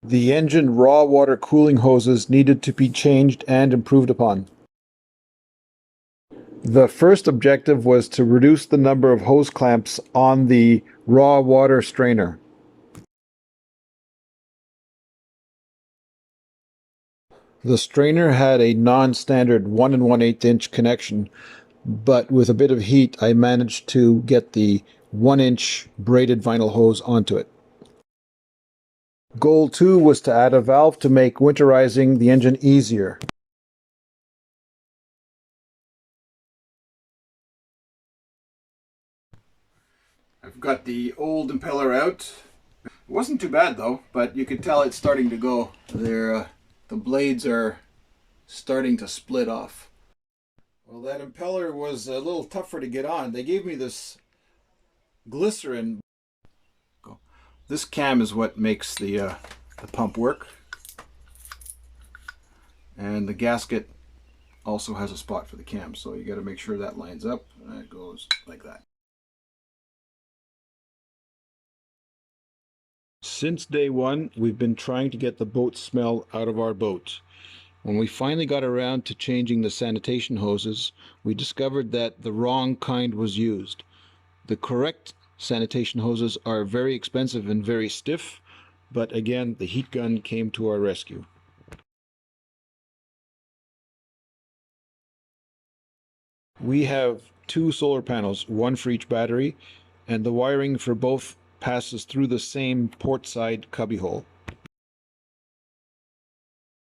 The engine raw water cooling hoses needed to be changed and improved upon. The first objective was to reduce the number of hose clamps on the raw water strainer. The strainer had a non-standard 1 1/8 inch connection, but with a bit of heat I managed to get the 1-inch braided vinyl hose onto it. Goal 2 was to add a valve to make winterizing the engine easier. I've got the old impeller out. It wasn't too bad though, but you could tell it's starting to go. The blades are starting to split off. Well, that impeller was a little tougher to get on. They gave me this glycerin. This cam is what makes the pump work. And the gasket also has a spot for the cam, so you got to make sure that lines up. And it goes like that. Since day one, we've been trying to get the boat smell out of our boat. When we finally got around to changing the sanitation hoses, we discovered that the wrong kind was used. The correct sanitation hoses are very expensive and very stiff, but again, the heat gun came to our rescue. We have 2 solar panels, one for each battery, and the wiring for both passes through the same port side cubbyhole.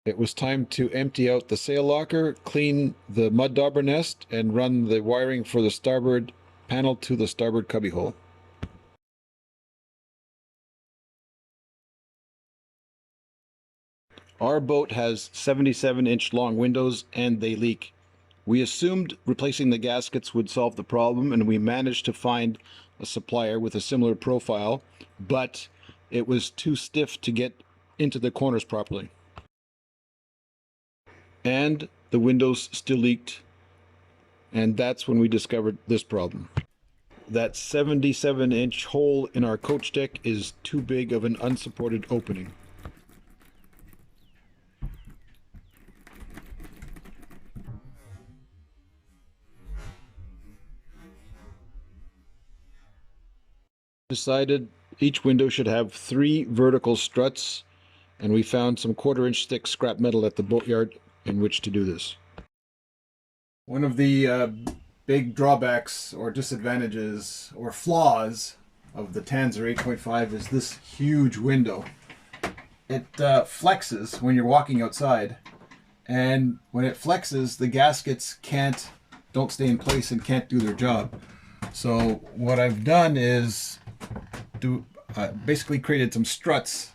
It was time to empty out the sail locker, clean the mud dauber nest, and run the wiring for the starboard panel to the starboard cubbyhole. Our boat has 77-inch long windows and they leak. We assumed replacing the gaskets would solve the problem, and we managed to find a supplier with a similar profile, but it was too stiff to get into the corners properly. And the windows still leaked, and that's when we discovered this problem. That 77-inch hole in our coach deck is too big of an unsupported opening. Decided each window should have 3 vertical struts, and we found some 1/4-inch thick scrap metal at the boatyard in which to do this. One of the big drawbacks or disadvantages or flaws of the Tanzer 8.5 is this huge window. It flexes when you're walking outside, and when it flexes, the gaskets don't stay in place and can't do their job. So what I've done is basically created some struts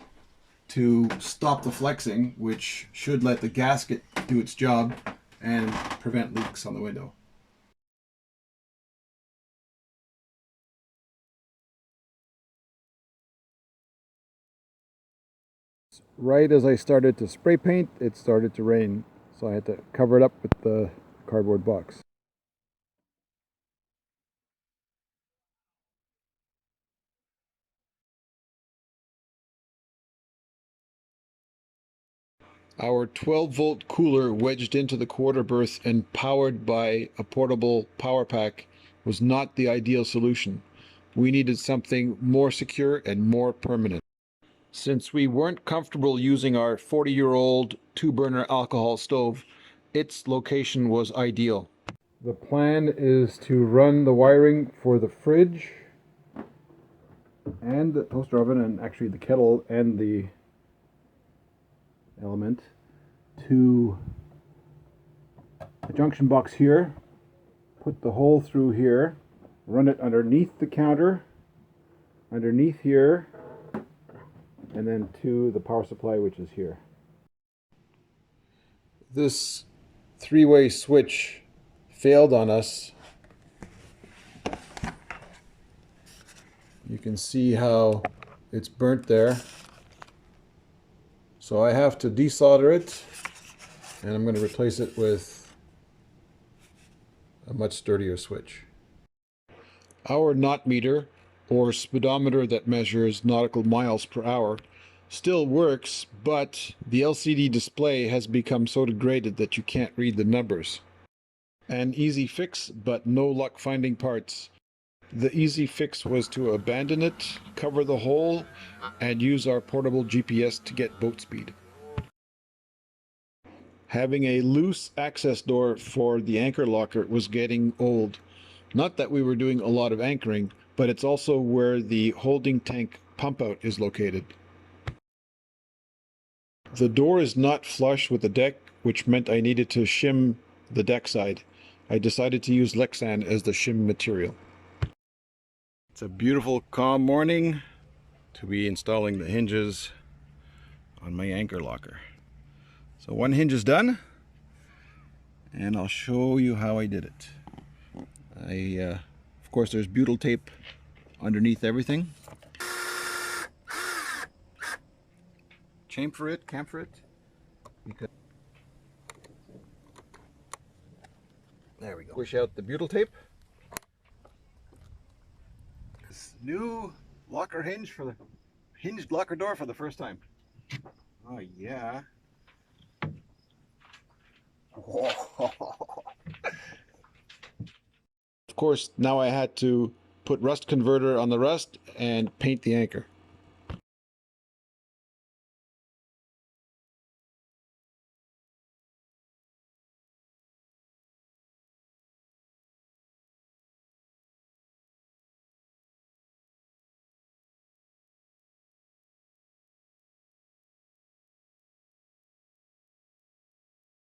to stop the flexing, which should let the gasket do its job and prevent leaks on the window. Right as I started to spray paint, it started to rain, so I had to cover it up with the cardboard box. Our 12-volt cooler wedged into the quarter berth and powered by a portable power pack was not the ideal solution. We needed something more secure and more permanent. Since we weren't comfortable using our 40-year-old 2-burner alcohol stove, its location was ideal. The plan is to run the wiring for the fridge and the toaster oven, and actually the kettle and the element, to the junction box here, put the hole through here, run it underneath the counter, underneath here, and then to the power supply, which is here. This 3-way switch failed on us. You can see how it's burnt there. So I have to desolder it, and I'm going to replace it with a much sturdier switch. Our knot meter, or speedometer that measures nautical miles per hour, still works, but the LCD display has become so degraded that you can't read the numbers. An easy fix, but no luck finding parts. The easy fix was to abandon it, cover the hole, and use our portable GPS to get boat speed. Having a loose access door for the anchor locker was getting old. Not that we were doing a lot of anchoring, but it's also where the holding tank pump out is located. The door is not flush with the deck, which meant I needed to shim the deck side. I decided to use Lexan as the shim material. It's a beautiful, calm morning to be installing the hinges on my anchor locker. So one hinge is done, and I'll show you how I did it. Of course, there's butyl tape underneath everything. Chamfer it, camphor it. There we go. Push out the butyl tape. This new locker hinge for the hinged locker door for the first time. Oh yeah. Of course, now I had to put rust converter on the rust and paint the anchor.